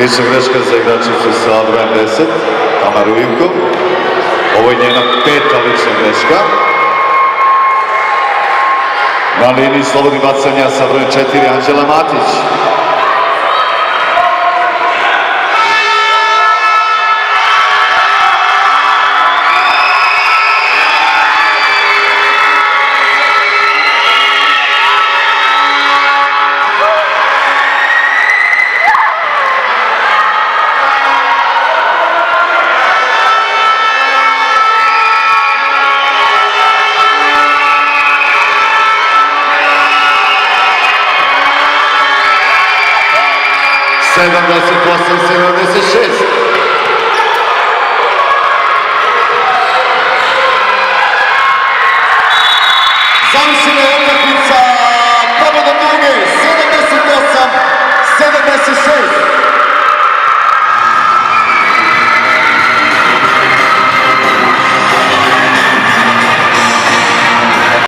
Lična greška za igračicu sa brojem 10, Tamaru Ivkov. Ovo je njena 5. lična greška. Na liniji slobodnih bacanja sa brojem 4, Anđela Matić. Sedamdeset osam, 76.